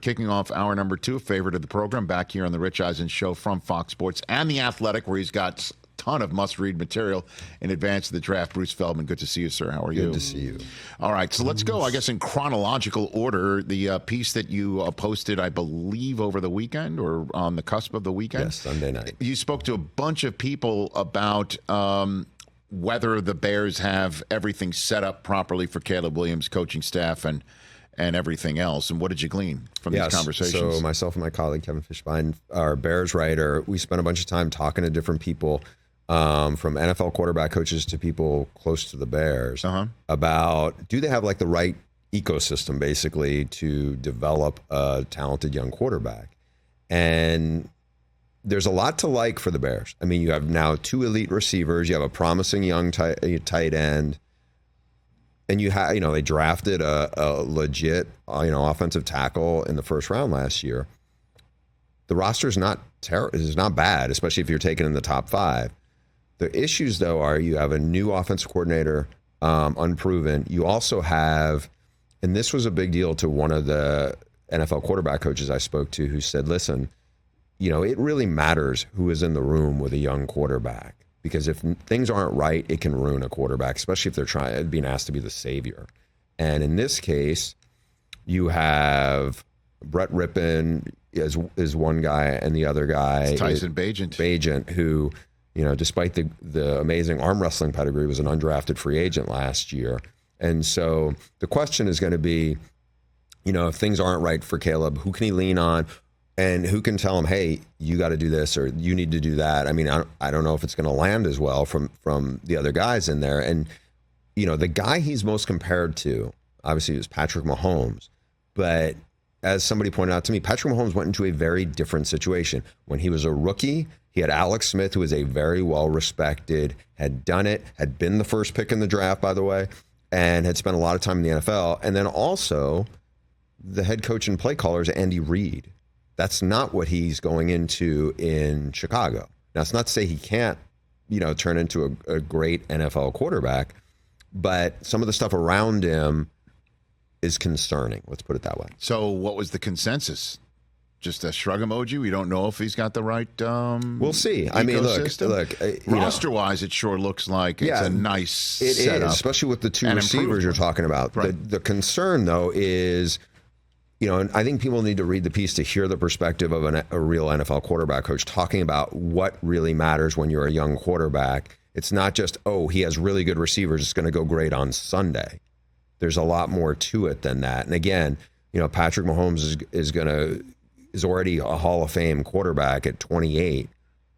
Kicking off hour number 2, favorite of the program, back here on the Rich Eisen Show from Fox Sports and The Athletic, where he's got a ton of must-read material in advance of the draft. Bruce Feldman, good to see you, sir. How are you? Good to see you. All right, so let's go, I guess, in chronological order. The piece that you posted, I believe, over the weekend or on the cusp of the weekend. Yes, Sunday night. You spoke to a bunch of people about whether the Bears have everything set up properly for Caleb Williams' coaching staff and everything else. And what did you glean from these conversations? So myself and my colleague, Kevin Fishbein, our Bears writer, we spent a bunch of time talking to different people, from NFL quarterback coaches to people close to the Bears, about do they have like the right ecosystem basically to develop a talented young quarterback. And there's a lot to like for the Bears. I mean, you have now 2 elite receivers, you have a promising young tight end, and you have, they drafted a legit, offensive tackle in the first round last year. The roster is not bad, especially if you're taken in the top 5. The issues, though, are you have a new offensive coordinator, unproven. You also have, and this was a big deal to one of the NFL quarterback coaches I spoke to, who said, listen, it really matters who is in the room with a young quarterback. Because if things aren't right, it can ruin a quarterback, especially if they're being asked to be the savior. And in this case, you have Brett Rippon is one guy, and the other guy it's Tyson Bagent, who, despite the amazing arm wrestling pedigree, was an undrafted free agent last year. And so the question is going to be, if things aren't right for Caleb, who can he lean on? And who can tell him, hey, you got to do this or you need to do that? I mean, I don't know if it's going to land as well from the other guys in there. And, the guy he's most compared to, obviously, is Patrick Mahomes. But as somebody pointed out to me, Patrick Mahomes went into a very different situation. When he was a rookie, he had Alex Smith, who was a very well-respected, had done it, had been the first pick in the draft, by the way, and had spent a lot of time in the NFL. And then also the head coach and play caller is Andy Reid. That's not what he's going into in Chicago. Now, it's not to say he can't, turn into a great NFL quarterback, but some of the stuff around him is concerning. Let's put it that way. So what was the consensus? Just a shrug emoji? We don't know if he's got the right we'll see. ecosystem? I mean, look. Roster-wise, it sure looks like it's a nice setup. It is, especially with the 2 receivers you're talking about. Right. The concern, though, is... and I think people need to read the piece to hear the perspective of a real NFL quarterback coach talking about what really matters when you're a young quarterback. It's not just, he has really good receivers, it's going to go great on Sunday. There's a lot more to it than that. And again, Patrick Mahomes is already a Hall of Fame quarterback at 28,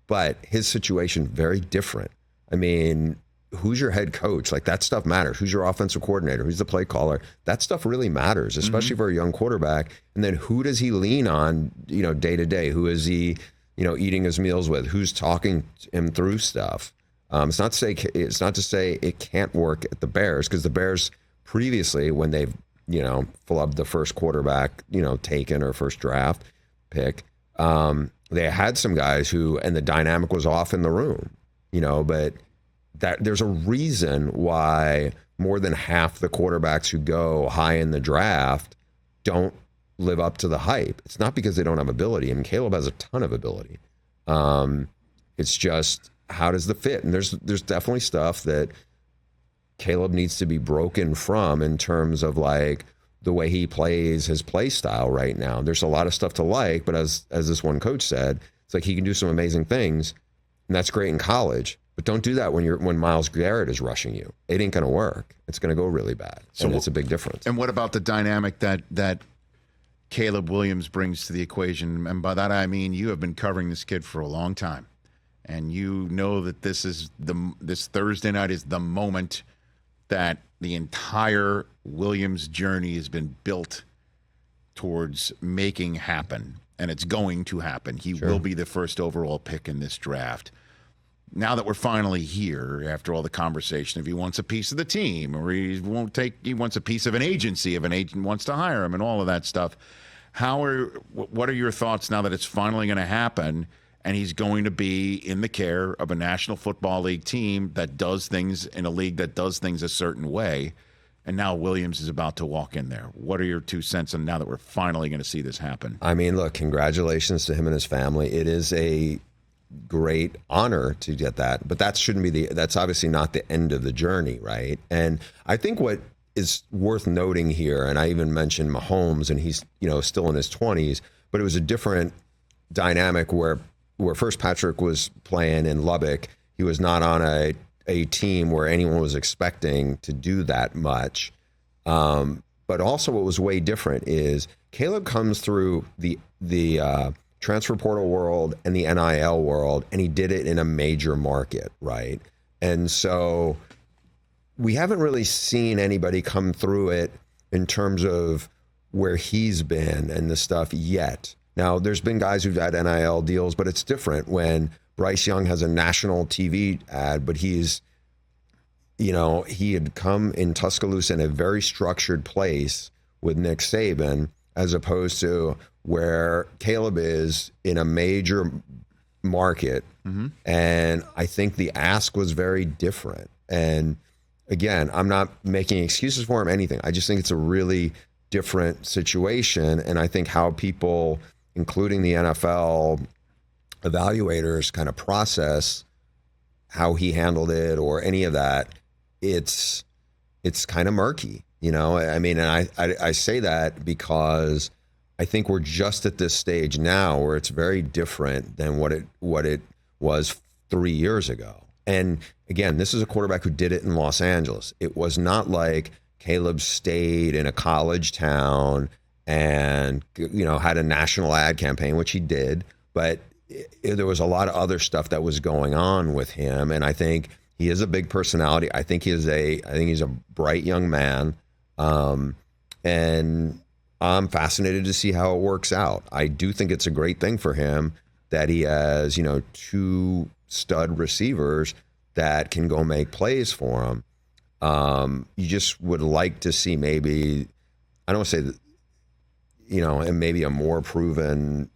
but his situation very different. I mean, who's your head coach? Like, that stuff matters. Who's your offensive coordinator? Who's the play caller? That stuff really matters, especially for a young quarterback. And then who does he lean on, day to day? Who is he, eating his meals with? Who's talking him through stuff? It's not to say it can't work at the Bears, because the Bears previously, when they've, flubbed the first quarterback, taken or first draft pick, they had some guys who, and the dynamic was off in the room, but that there's a reason why more than half the quarterbacks who go high in the draft don't live up to the hype. It's not because they don't have ability. I mean, Caleb has a ton of ability. It's just, how does the fit? And there's definitely stuff that Caleb needs to be broken from in terms of like the way he plays, his play style right now. There's a lot of stuff to like, but as this one coach said, it's like he can do some amazing things, and that's great in college. But don't do that when Myles Garrett is rushing you. It ain't going to work. It's going to go really bad. And it's a big difference. And what about the dynamic that Caleb Williams brings to the equation? And by that I mean, you have been covering this kid for a long time, and you know that this Thursday night is the moment that the entire Williams journey has been built towards making happen, and it's going to happen. He will be the first overall pick in this draft. Now that we're finally here, after all the conversation, if he wants a piece of the team, or he wants a piece of an agency, if an agent wants to hire him, and all of that stuff. What are your thoughts now that it's finally going to happen, and he's going to be in the care of a National Football League team that does things in a league that does things a certain way, and now Williams is about to walk in there. What are your 2 cents on now that we're finally going to see this happen? I mean, look, congratulations to him and his family. It is a great honor to get that, but that shouldn't be that's obviously not the end of the journey, right? And I think what is worth noting here, and I even mentioned Mahomes, and he's, still in his 20s, but it was a different dynamic where first Patrick was playing in Lubbock. He was not on a team where anyone was expecting to do that much. But also what was way different is Caleb comes through the transfer portal world and the NIL world, and he did it in a major market, right? And so we haven't really seen anybody come through it in terms of where he's been and the stuff yet. Now, there's been guys who've had NIL deals, but it's different when Bryce Young has a national TV ad, but he had come in Tuscaloosa in a very structured place with Nick Saban, as opposed to where Caleb is in a major market. Mm-hmm. And I think the ask was very different. And again, I'm not making excuses for him, anything. I just think it's a really different situation. And I think how people, including the NFL evaluators, kind of process how he handled it or any of that, it's kind of murky, I mean, and I say that because I think we're just at this stage now where it's very different than what it was 3 years ago. And again, this is a quarterback who did it in Los Angeles. It was not like Caleb stayed in a college town and, had a national ad campaign, which he did, but there was a lot of other stuff that was going on with him. And I think he is a big personality. I think he's a bright young man. And I'm fascinated to see how it works out. I do think it's a great thing for him that he has, 2 stud receivers that can go make plays for him. You just would like to see maybe, I don't want to say that, and maybe a more proven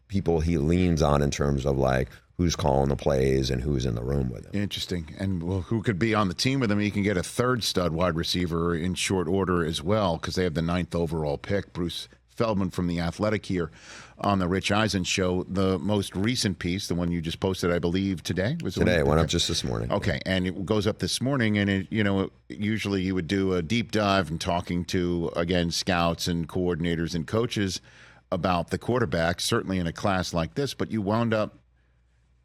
people he leans on in terms of like who's calling the plays and who's in the room with him. Interesting. And who could be on the team with him? He can get a 3rd stud wide receiver in short order as well, because they have the 9th overall pick. Bruce Feldman from The Athletic here on the Rich Eisen Show. The most recent piece, the one you just posted, I believe, today? It went up just this morning. Okay, and it goes up this morning, and usually you would do a deep dive and talking to, again, scouts and coordinators and coaches about the quarterback, certainly in a class like this, but you wound up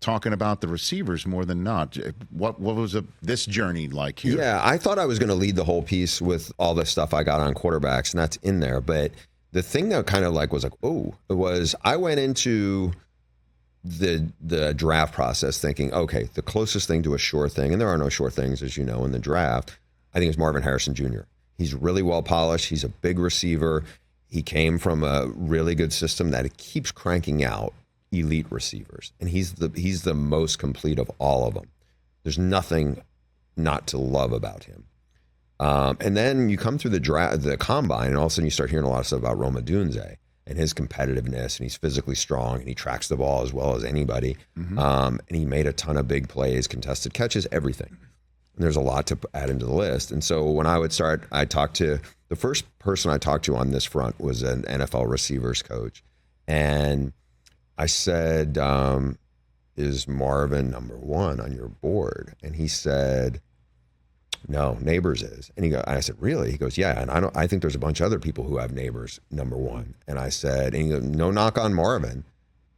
talking about the receivers more than not. What was this journey like here? Yeah, I thought I was going to lead the whole piece with all the stuff I got on quarterbacks, and that's in there, but the thing that kind of was I went into the draft process thinking, okay, the closest thing to a sure thing, and there are no sure things, as you know, in the draft, I think is Marvin Harrison Jr. He's really well polished. He's a big receiver. He came from a really good system that it keeps cranking out elite receivers, and he's the most complete of all of them. There's nothing not to love about him. And then you come through the combine, and all of a sudden you start hearing a lot of stuff about Roma Dunze and his competitiveness, and he's physically strong, and he tracks the ball as well as anybody. Mm-hmm. And he made a ton of big plays, contested catches, everything. And there's a lot to add into the list. And so when I would start, the first person I talked to on this front was an NFL receivers coach. And I said, is Marvin number 1 on your board? And he said, no, Nabers is. And I said, really? He goes, yeah. And I think there's a bunch of other people who have Nabers number 1. And I said, and he goes, no knock on Marvin.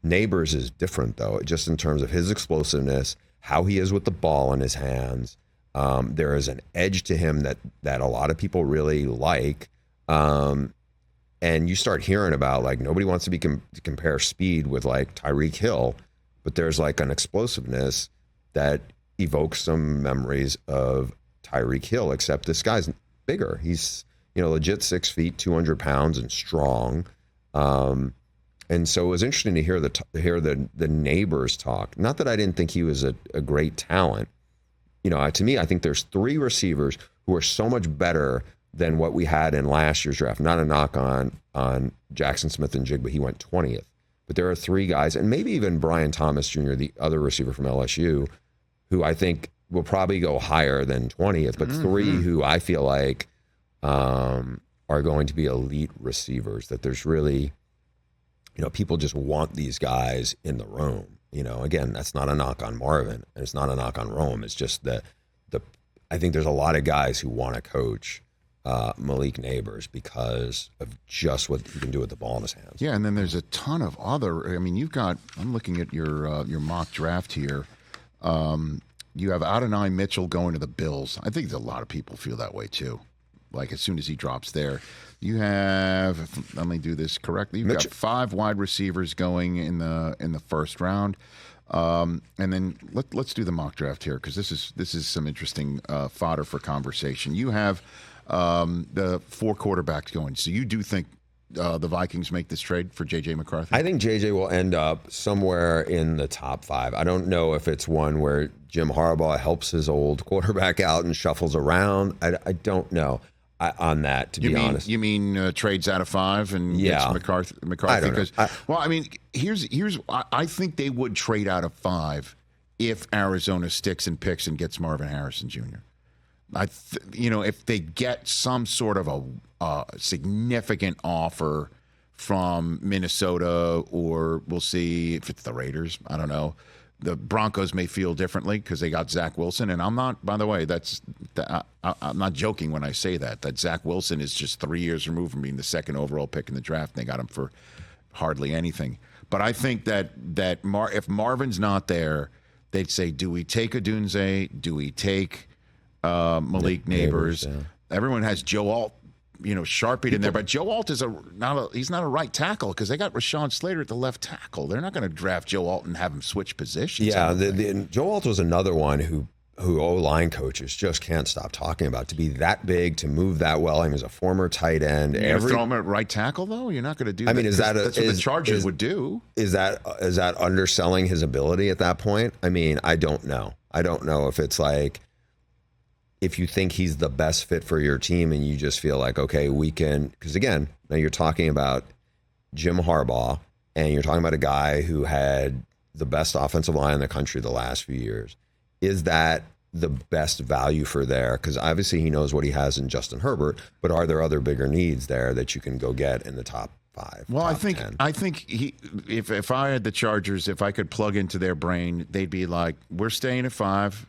Nabers is different though, just in terms of his explosiveness, how he is with the ball in his hands. There is an edge to him that a lot of people really like. And you start hearing about, like, nobody wants to compare speed with like Tyreek Hill, but there's like an explosiveness that evokes some memories of Tyreek Hill, except this guy's bigger. He's, legit 6 feet, 200 pounds and strong. And so it was interesting to hear the Nabers talk. Not that I didn't think he was a great talent. To me, I think there's 3 receivers who are so much better than what we had in last year's draft. Not a knock on Jackson Smith-Njigba. He went 20th. But there are 3 guys, and maybe even Brian Thomas Jr., the other receiver from LSU, who I think will probably go higher than 20th, but 3 who I feel like are going to be elite receivers, that there's really, people just want these guys in the room. Again, that's not a knock on Marvin, and it's not a knock on Rome. It's just that I think there's a lot of guys who want to coach Malik Nabers because of just what he can do with the ball in his hands. Yeah, and then there's a ton of other. I mean, I'm looking at your mock draft here. You have Adonai Mitchell going to the Bills. I think a lot of people feel that way too. Like as soon as he drops there, you have. Let me do this correctly. You've got 5 wide receivers going in the first round, and then let's do the mock draft here because this is some interesting fodder for conversation. You have the 4 quarterbacks going. So you do think the Vikings make this trade for JJ McCarthy? I think JJ will end up somewhere in the top 5. I don't know if it's one where Jim Harbaugh helps his old quarterback out and shuffles around. I don't know on that, to be honest. You mean trades out of 5 and gets McCarthy? I don't know. Well, I mean, I think they would trade out of 5 if Arizona sticks and picks and gets Marvin Harrison Jr. If they get some sort of a significant offer from Minnesota, or we'll see if it's the Raiders. I don't know. The Broncos may feel differently because they got Zach Wilson, and I'm not. By the way, I'm not joking when I say that. That Zach Wilson is just 3 years removed from being the 2nd overall pick in the draft. And they got him for hardly anything. But I think that if Marvin's not there, they'd say, do we take Odunze? Do we take Malik Nabers? Yeah. Everyone has Joe Alt, sharpied in there, but Joe Alt is he's not a right tackle because they got Rashawn Slater at the left tackle. They're not going to draft Joe Alt and have him switch positions. Yeah, Joe Alt was another one who O-line coaches just can't stop talking about. To be that big, to move that well. I mean, he's a former tight end. You're throw him at right tackle though. You're not going to do. I mean, that's what the Chargers would do. Is that underselling his ability at that point? I mean, I don't know. I don't know if it's like, if you think he's the best fit for your team and you just feel like, okay, we can, because again, now you're talking about Jim Harbaugh and you're talking about a guy who had the best offensive line in the country the last few years. Is that the best value for there? Because obviously he knows what he has in Justin Herbert, but are there other bigger needs there that you can go get in the top 5? Well, top 10? I think if I had the Chargers, if I could plug into their brain, they'd be like, we're staying at 5.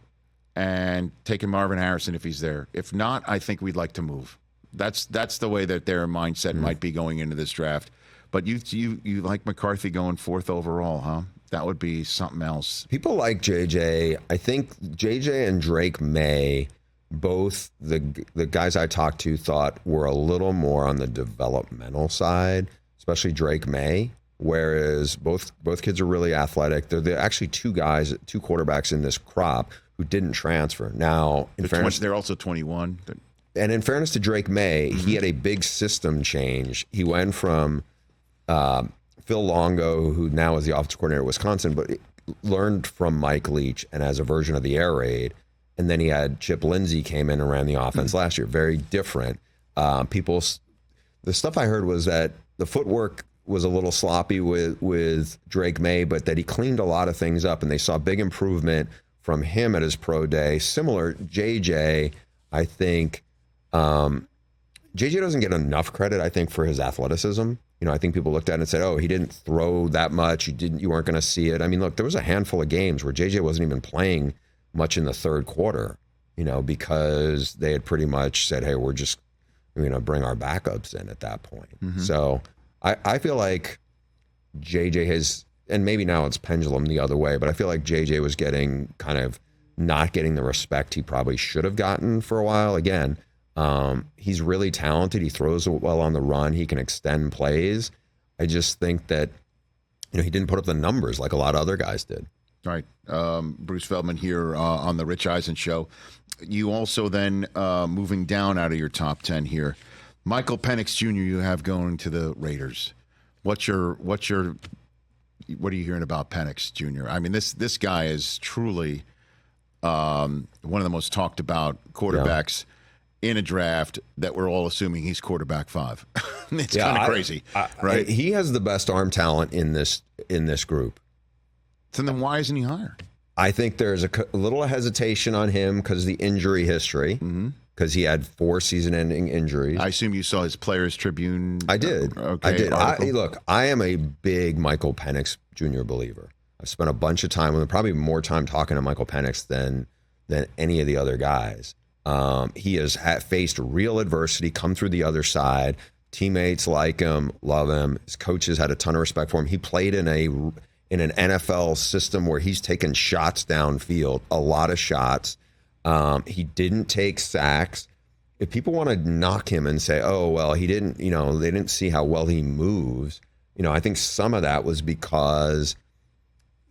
And taking Marvin Harrison if he's there. If not, I think we'd like to move. That's the way that their mindset might be going into this draft. But you like McCarthy going 4th overall, huh? That would be something else. People like JJ. I think JJ and Drake May, both the guys I talked to, thought were a little more on the developmental side, especially Drake May. Whereas both kids are really athletic. They're actually 2 quarterbacks in this crop who didn't transfer. Now, in fairness, they're also 21. And in fairness to Drake May, he had a big system change. He went from Phil Longo, who now is the offensive coordinator at Wisconsin, but learned from Mike Leach and as a version of the air raid. And then he had Chip Lindsey came in and ran the offense last year. Very different. The stuff I heard was that the footwork was a little sloppy with Drake May, but that he cleaned a lot of things up and they saw big improvement from him at his pro day. Similar, JJ, I think, JJ doesn't get enough credit, I think, for his athleticism. I think people looked at it and said, oh, he didn't throw that much. You weren't going to see it. I mean, look, there was a handful of games where JJ wasn't even playing much in the 3rd quarter, because they had pretty much said, hey, we're just going to bring our backups in at that point. Mm-hmm. So I feel like JJ has, and maybe now it's pendulum the other way, but I feel like JJ was not getting the respect he probably should have gotten for a while. Again, he's really talented. He throws well on the run. He can extend plays. I just think that, he didn't put up the numbers like a lot of other guys did. Right. Bruce Feldman here on the Rich Eisen Show. You also then, moving down out of your top 10 here, Michael Penix Jr. you have going to the Raiders. What are you hearing about Penix Jr.? I mean, this guy is truly one of the most talked about quarterbacks in a draft that we're all assuming he's quarterback 5. It's kind of crazy, right? He has the best arm talent in this group. So then why isn't he higher? I think there's a little hesitation on him because of the injury history, because he had 4 season-ending injuries. I assume you saw his Players Tribune. I did. Okay, I did. article. Look, I am a big Michael Penix Jr. believer. I've spent a bunch of time with him, probably more time talking to Michael Penix than any of the other guys. He has faced real adversity, come through the other side. Teammates like him, love him. His coaches had a ton of respect for him. He played in an NFL system where he's taken shots downfield, a lot of shots. He didn't take sacks. If people want to knock him and say, oh, well, he didn't, they didn't see how well he moves, I think some of that was because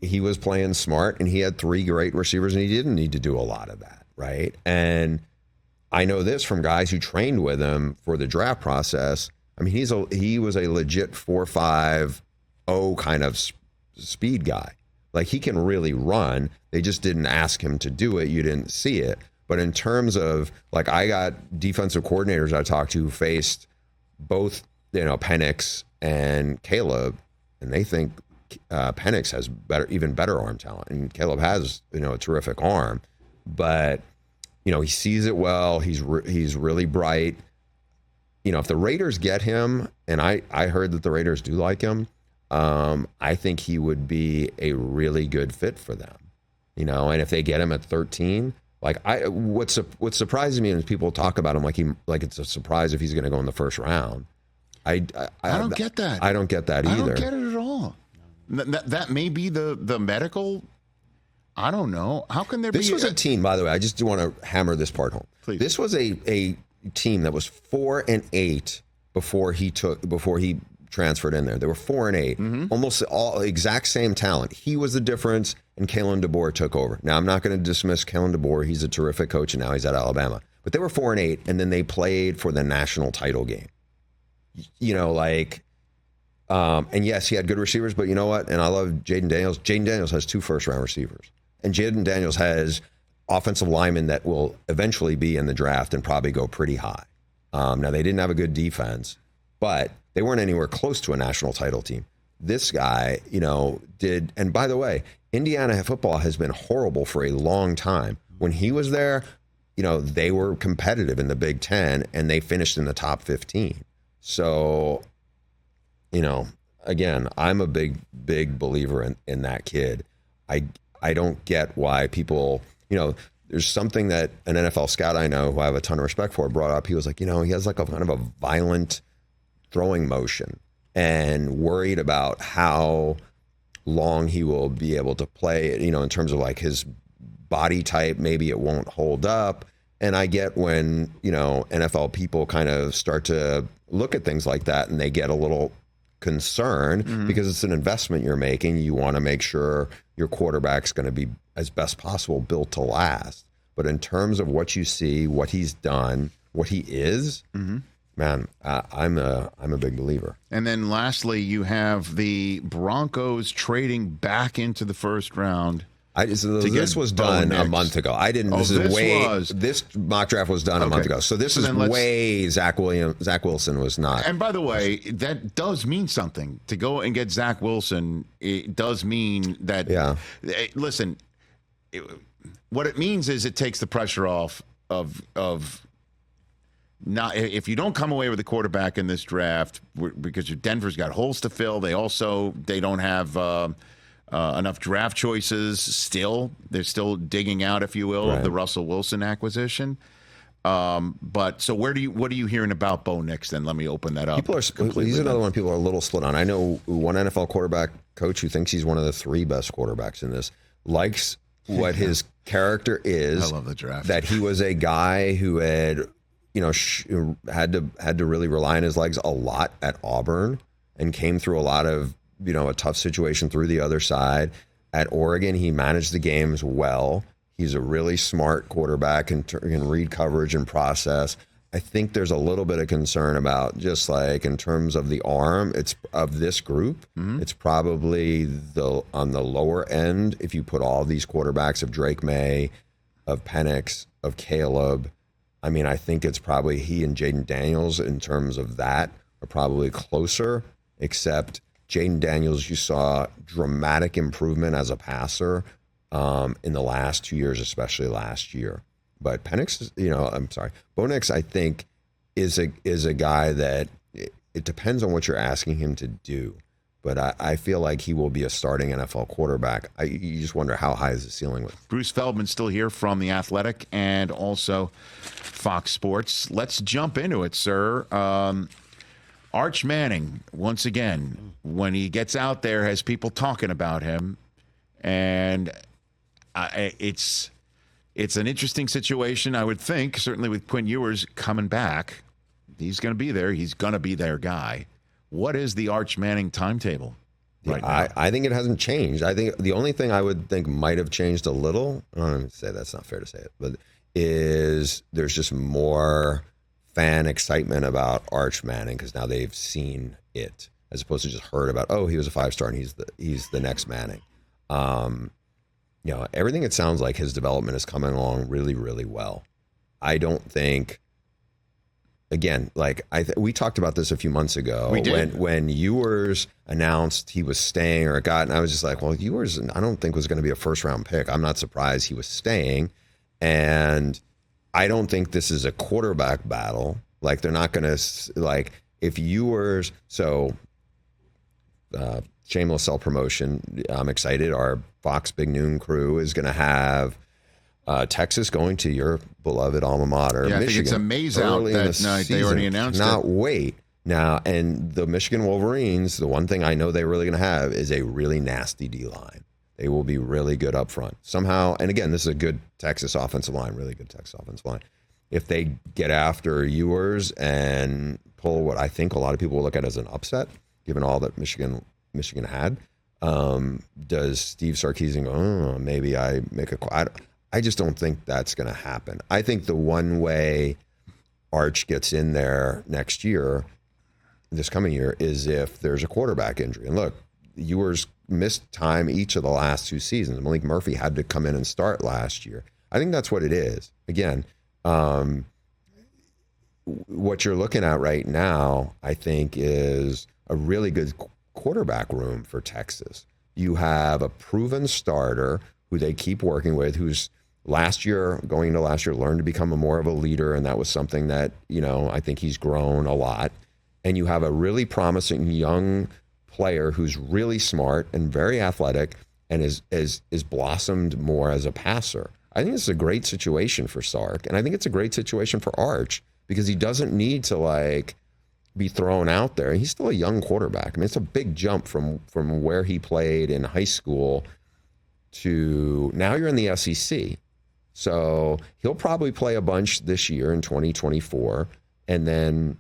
he was playing smart and he had 3 great receivers and he didn't need to do a lot of that, right? And I know this from guys who trained with him for the draft process. I mean, he was a legit 4.50 kind of speed guy. Like, he can really run. They just didn't ask him to do it. You didn't see it. But in terms of, like, I got defensive coordinators I talked to who faced both, Penix and Caleb, and they think Penix has even better arm talent, and Caleb has, a terrific arm. But, he sees it well. He's really bright. If the Raiders get him, and I heard that the Raiders do like him, I think he would be a really good fit for them, and if they get him at 13, like what surprises me is people talk about him like it's a surprise if he's going to go in the first round. I don't get that. I don't get that either. I don't get it at all. That may be the medical. I don't know. How can there be? This was a team, by the way. I just do want to hammer this part home. Please. This was a team that was 4-8 before he transferred in there. They were 4-8, almost all exact same talent. He was the difference, and Kalen DeBoer took over. Now, I'm not going to dismiss Kalen DeBoer. He's a terrific coach, and now he's at Alabama. But they were 4-8, and then they played for the national title game. And yes, he had good receivers, but you know what? And I love Jaden Daniels. Jaden Daniels has 2 first-round receivers, and Jaden Daniels has offensive linemen that will eventually be in the draft and probably go pretty high. Now, they didn't have a good defense, but they weren't anywhere close to a national title team. This guy, did. And by the way, Indiana football has been horrible for a long time. When he was there, they were competitive in the Big Ten, and they finished in the top 15. So, again, I'm a big believer in that kid. I don't get why people, there's something that an NFL scout I know who I have a ton of respect for brought up. He was like, he has like a kind of a violent throwing motion, and worried about how long he will be able to play, in terms of like his body type, maybe it won't hold up. And I get when, NFL people kind of start to look at things like that and they get a little concerned because it's an investment you're making. You want to make sure your quarterback's going to be as best possible built to last. But in terms of what you see, what he's done, what he is, man, I'm a big believer. And then lastly, you have the Broncos trading back into the first round. This was done a month ago. I didn't. This mock draft was done a month ago. So this is way Zach Wilson was not. And by the way, that does mean something to go and get Zach Wilson. It does mean that. Yeah. Listen, what it means is it takes the pressure off of not, if you don't come away with a quarterback in this draft, because Denver's got holes to fill. They don't have. Enough draft choices still. They're still digging out, if you will, of the Russell Wilson acquisition. But so what are you hearing about Bo Nix then? Let me open that up. He's another one people are a little split on. I know one NFL quarterback coach who thinks he's one of the 3 best quarterbacks in this, likes what his character is. I love the draft. That he was a guy who had, had to really rely on his legs a lot at Auburn and came through a lot of, a tough situation through the other side. At Oregon, he managed the games well. He's a really smart quarterback and can read coverage and process. I think there's a little bit of concern about just like in terms of the arm, it's of this group. It's probably on the lower end if you put all these quarterbacks of Drake May, of Penix, of Caleb. I mean, I think it's probably he and Jaden Daniels in terms of that are probably closer, except Jaden Daniels, you saw dramatic improvement as a passer in the last 2 years, especially last year. But Penix, Bo Nix, I think, is a guy that it depends on what you're asking him to do. But I feel like he will be a starting NFL quarterback. You just wonder how high is the ceiling with Bruce Feldman still here from The Athletic and also Fox Sports. Let's jump into it, sir. Arch Manning, once again, when he gets out there, has people talking about him. And it's an interesting situation, I would think, certainly with Quinn Ewers coming back. He's going to be there. He's going to be their guy. What is the Arch Manning timetable right now? I think it hasn't changed. I think the only thing I would think might have changed a little, I don't even say that's not fair to say it, but is there's just more fan excitement about Arch Manning because now they've seen it as opposed to just heard about, oh, he was a 5-star and he's the next Manning. Everything it sounds like his development is coming along really, really well. I don't think, again, we talked about this a few months ago. We did. When Ewers announced he was staying and I was just like, well, Ewers, I don't think was going to be a first-round pick. I'm not surprised he was staying. And I don't think this is a quarterback battle. Like, they're not going to, if Ewers, shameless self-promotion, I'm excited. Our Fox Big Noon crew is going to have Texas going to your beloved alma mater, yeah, Michigan. I think it's amazing out that night. They already announced it. Wait. Now, and the Michigan Wolverines, the one thing I know they're really going to have is a really nasty D-line. They will be really good up front. Somehow, and again, this is a good Texas offensive line, really good Texas offensive line. If they get after Ewers and pull what I think a lot of people will look at as an upset, given all that Michigan had, does Steve Sarkisian go, oh, maybe I make I just don't think that's going to happen. I think the one way Arch gets in there this coming year, is if there's a quarterback injury. And look, Ewers missed time each of the last 2 seasons. Malik Murphy had to come in and start last year. I think that's what it is. Again, what you're looking at right now, I think, is a really good quarterback room for Texas. You have a proven starter who they keep working with, who's going into last year, learned to become more of a leader, and that was something that, I think he's grown a lot. And you have a really promising young player who's really smart and very athletic and is blossomed more as a passer. I think it's a great situation for Sark, and I think it's a great situation for Arch because he doesn't need to be thrown out there. He's still a young quarterback. I mean, it's a big jump from where he played in high school to now you're in the SEC. So he'll probably play a bunch this year in 2024, and then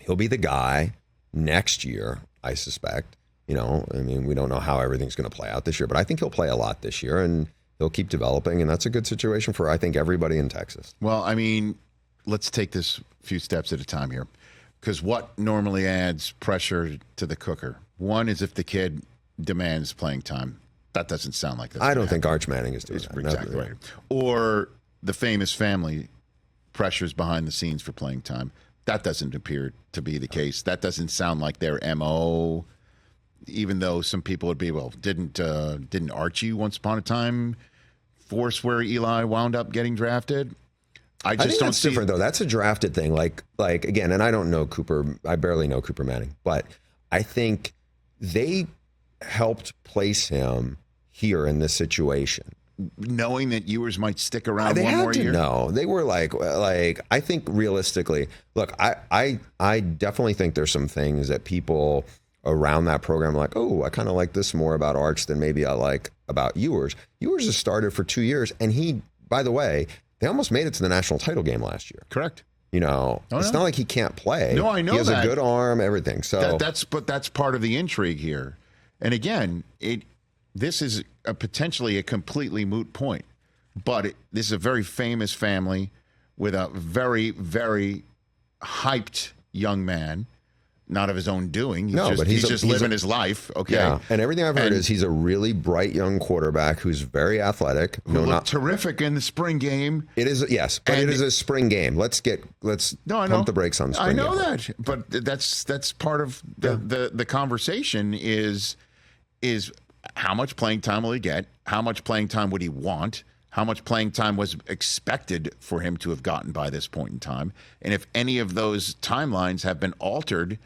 he'll be the guy next year, I suspect. We don't know how everything's going to play out this year, but I think he'll play a lot this year, and he'll keep developing, and that's a good situation for, I think, everybody in Texas. Well, I mean, let's take this a few steps at a time here, because what normally adds pressure to the cooker? One is if the kid demands playing time. That doesn't sound like that. I don't think Arch Manning is doing that. Exactly right. Or the famous family pressures behind the scenes for playing time. That doesn't appear to be the case. That doesn't sound like their MO, even though some people would be, well, didn't Archie once upon a time force where Eli wound up getting drafted? I think that's different, though. That's a drafted thing. Like again, and I don't know Cooper. I barely know Cooper Manning, but I think they helped place him here in this situation, knowing that Ewers might stick around one more year. No, they were like I think realistically, look, I definitely think there's some things that people around that program are like, oh, I kind of like this more about Arch than maybe I like about Ewers. Ewers has started for 2 years, and he, by the way, they almost made it to the national title game last year. Correct. It's not like he can't play. No, I know he has that. a good arm, everything. So that's part of the intrigue here. And again, this is potentially a completely moot point, but this is a very famous family with a very, very hyped young man, not of his own doing. He's just living his life. Okay. Yeah. And everything I've heard is he's a really bright young quarterback who's very athletic. Who looked terrific in the spring game. It is, yes, but it is a spring game. Let's pump the brakes on the spring game. I know that, but that's part of the conversation is how much playing time will he get? How much playing time would he want? How much playing time was expected for him to have gotten by this point in time? And if any of those timelines have been altered,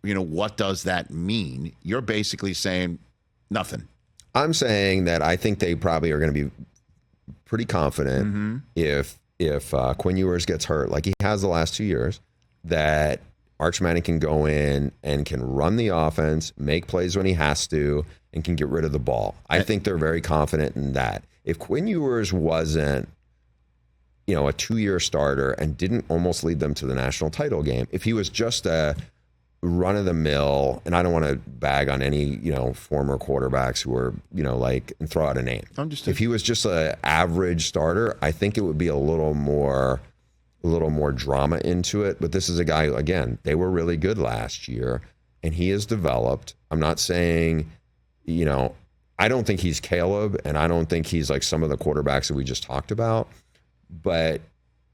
what does that mean? You're basically saying nothing. I'm saying that I think they probably are going to be pretty confident if Quinn Ewers gets hurt, like he has the last 2 years, that Arch Manning can go in and can run the offense, make plays when he has to, and can get rid of the ball. I think they're very confident in that. If Quinn Ewers wasn't, a 2-year starter and didn't almost lead them to the national title game, if he was just a run-of-the-mill, and I don't want to bag on any, former quarterbacks who are, and throw out a name. If he was just an average starter, I think it would be a little more drama into it. But this is a guy, again, they were really good last year, and he has developed. I'm not saying, I don't think he's Caleb, and I don't think he's like some of the quarterbacks that we just talked about, but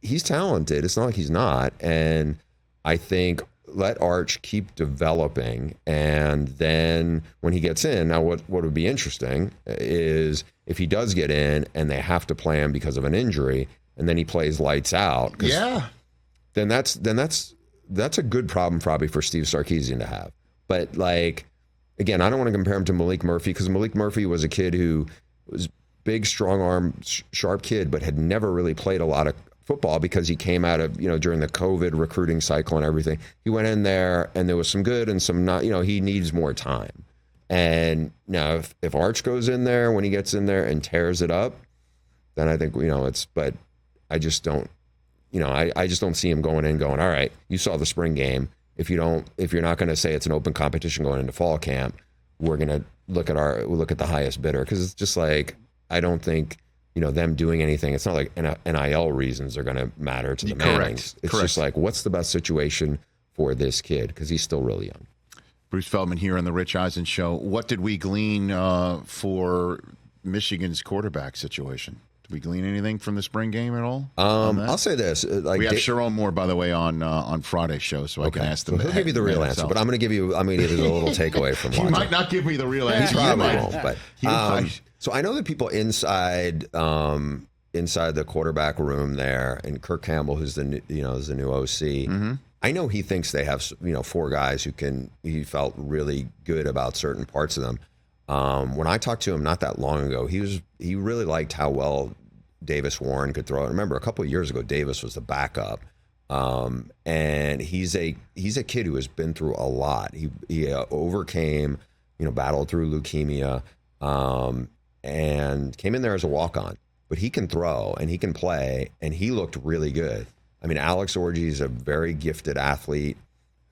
he's talented. It's not like he's not. And I think let Arch keep developing, and then when he gets in, now what would be interesting is if he does get in and they have to play him because of an injury, and then he plays lights out. Yeah. Then that's a good problem probably for Steve Sarkisian to have. But again, I don't want to compare him to Malik Murphy, because Malik Murphy was a kid who was big, strong arm, sharp kid, but had never really played a lot of football because he came out of, during the COVID recruiting cycle and everything. He went in there and there was some good and some not, he needs more time. And now if Arch goes in there, when he gets in there and tears it up, then I think, but I just don't, I just don't see him going in going, all right, you saw the spring game. If you're not going to say it's an open competition going into fall camp, we're going to look at the highest bidder. Cause it's just I don't think, them doing anything. It's not like NIL reasons are going to matter to the Mannings. It's just what's the best situation for this kid? Cause he's still really young. Bruce Feldman here on the Rich Eisen Show. What did we glean for Michigan's quarterback situation? Did we glean anything from the spring game at all? I'll say this: we have Sharon Moore, by the way, on Friday's show, so I can ask them. So he'll give you the real answer, but I'm going to give you. I'm going to give you a little takeaway from. He might not give me the real answer. He probably won't. But so I know that people inside the quarterback room there, and Kirk Campbell, who's the new OC. I know he thinks they have 4 guys he felt really good about certain parts of them. When I talked to him not that long ago, he really liked how well Davis Warren could throw it. Remember, a couple of years ago, Davis was the backup, and he's a kid who has been through a lot. He overcame, battled through leukemia, and came in there as a walk-on. But he can throw and he can play, and he looked really good. I mean, Alex Orji is a very gifted athlete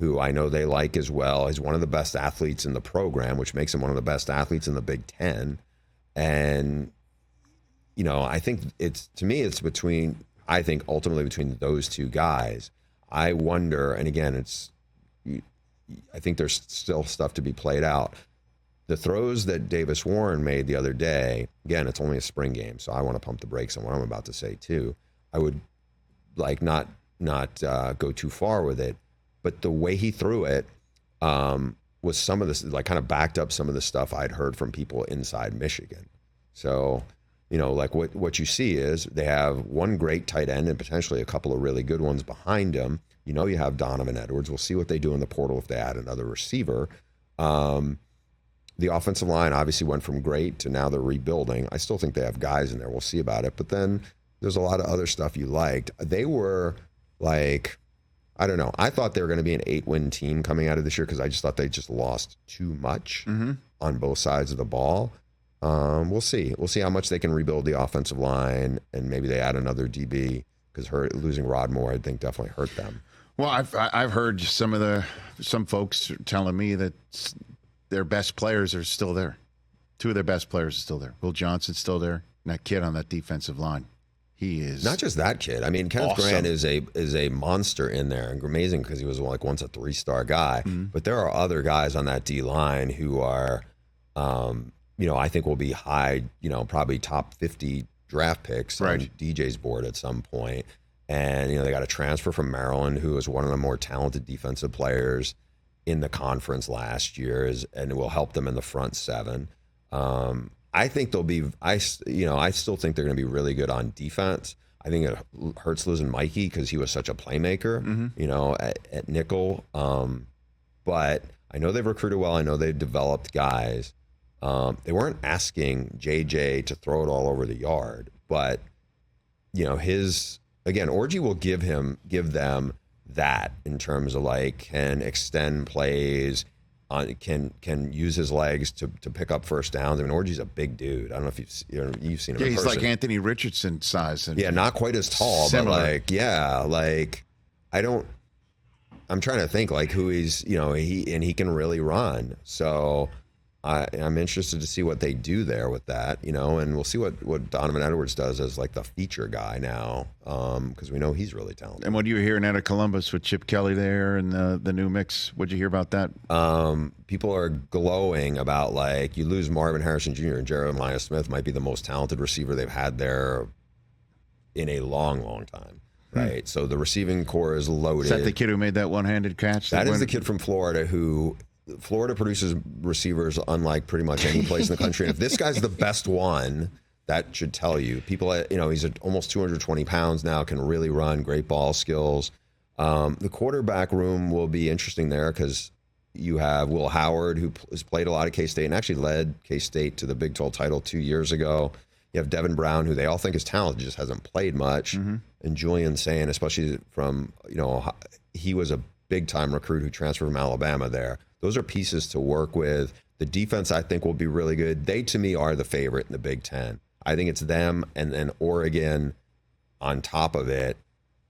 who I know they like as well. He's one of the best athletes in the program, which makes him one of the best athletes in the Big Ten. And, I think it's ultimately between those 2 guys. I wonder, and again, I think there's still stuff to be played out. The throws that Davis Warren made the other day, again, it's only a spring game, so I want to pump the brakes on what I'm about to say too. I would not go too far with it. But the way he threw it was some of this, kind of backed up some of the stuff I'd heard from people inside Michigan. So, what you see is they have one great tight end and potentially a couple of really good ones behind him. You have Donovan Edwards. We'll see what they do in the portal if they add another receiver. The offensive line obviously went from great to now they're rebuilding. I still think they have guys in there. We'll see about it. But then there's a lot of other stuff you liked. They were I don't know. I thought they were going to be an 8-win team coming out of this year because I just thought they just lost too much on both sides of the ball. We'll see. We'll see how much they can rebuild the offensive line, and maybe they add another DB because losing Rod Moore, I think, definitely hurt them. Well, I've heard some folks telling me that their best players are still there. 2 of their best players are still there. Will Johnson's still there, and that kid on that defensive line. He is not just that kid. I mean, Kenneth Grant is a monster in there, and amazing because he was once a 3-star guy. But there are other guys on that D line who are, I think will be high, probably top 50 draft picks on DJ's board at some point. And they got a transfer from Maryland who is one of the more talented defensive players in the conference last year, and it will help them in the front 7. I think they'll be. I still think they're going to be really good on defense. I think it hurts losing Mikey because he was such a playmaker, at nickel. But I know they've recruited well. I know they've developed guys. They weren't asking JJ to throw it all over the yard, but Orgy will give them that in terms of can extend plays, can use his legs to pick up first downs. I mean, Orgy's a big dude. I don't know if you've seen him. Yeah, in he's person. like Anthony Richardson size. Not quite as tall, similar. but I'm trying to think who he's, he can really run. So I'm interested to see what they do there with that, and we'll see what Donovan Edwards does as the feature guy now, because we know he's really talented. And what are you hearing out of Columbus with Chip Kelly there and the new mix? What'd you hear about that? People are glowing about you lose Marvin Harrison Jr. and Jeremiah Smith might be the most talented receiver they've had there in a long, long time. Right. So the receiving core is loaded. Is that the kid who made that one-handed catch? That is the kid from Florida who Florida produces receivers unlike pretty much any place in the country. And if this guy's the best one, that should tell you. People, he's at almost 220 pounds now, can really run, great ball skills. The quarterback room will be interesting there because you have Will Howard, who has played a lot at K-State and actually led K-State to the Big 12 title 2 years ago. You have Devin Brown, who they all think is talented, just hasn't played much. Mm-hmm. And Julian Sain, especially from, he was a big-time recruit who transferred from Alabama there. Those are pieces to work with. The defense, I think, will be really good. They, to me, are the favorite in the Big Ten. I think it's them and then Oregon on top of it.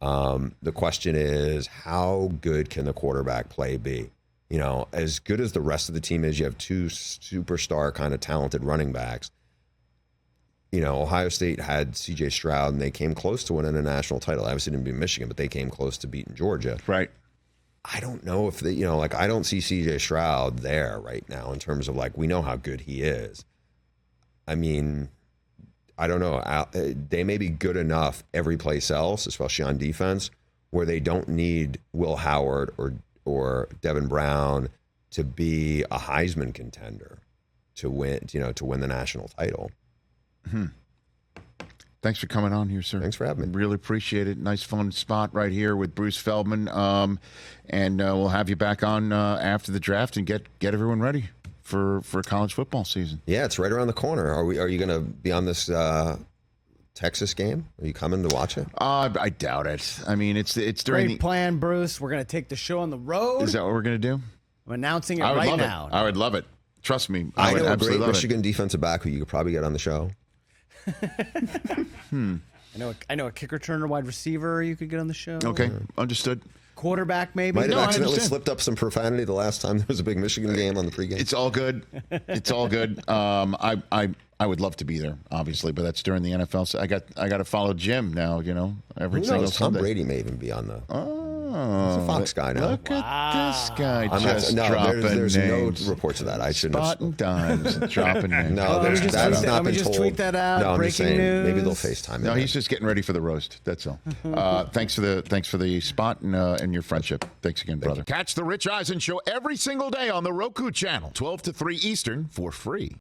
The question is, how good can the quarterback play be? As good as the rest of the team is, you have two superstar kind of talented running backs. Ohio State had C.J. Stroud, and they came close to winning a national title. Obviously didn't beat Michigan, but they came close to beating Georgia. Right. I don't know if they, I don't see C.J. Stroud there right now in terms of we know how good he is. I mean, I don't know. They may be good enough every place else, especially on defense, where they don't need Will Howard or Devin Brown to be a Heisman contender to win the national title. Thanks for coming on here, sir. Thanks for having me. Really appreciate it. Nice, fun spot right here with Bruce Feldman. And we'll have you back on after the draft and get everyone ready for college football season. Yeah, it's right around the corner. Are you going to be on this Texas game? Are you coming to watch it? I doubt it. I mean, it's during Great plan, Bruce. We're going to take the show on the road. Is that what we're going to do? I'm announcing it right now. I would love it. Trust me. I know would a absolutely great love Michigan defensive back who you could probably get on the show. I know a kick returner, wide receiver you could get on the show. Okay, understood. Quarterback, maybe. Might have I accidentally understand. slipped up some profanity the last time there was a big Michigan game on the pregame. It's all good. It's all good. I would love to be there, obviously, but that's during the NFL. So I got to follow Jim now. Every Who single knows? Tom Sunday. Brady may even be on the. Oh, He's a Fox guy now. Look at this guy just no, dropping there's names. no reports of that. I shouldn't have. Spotting dimes, dropping names. No, Let me that's not been just told. tweet that out. No, I'm just Breaking saying, maybe news. they'll FaceTime. No, he's just getting ready for the roast. That's all. Thanks for the spot and your friendship. Thanks again, brother. Catch the Rich Eisen Show every single day on the Roku channel, 12 to 3 Eastern, for free.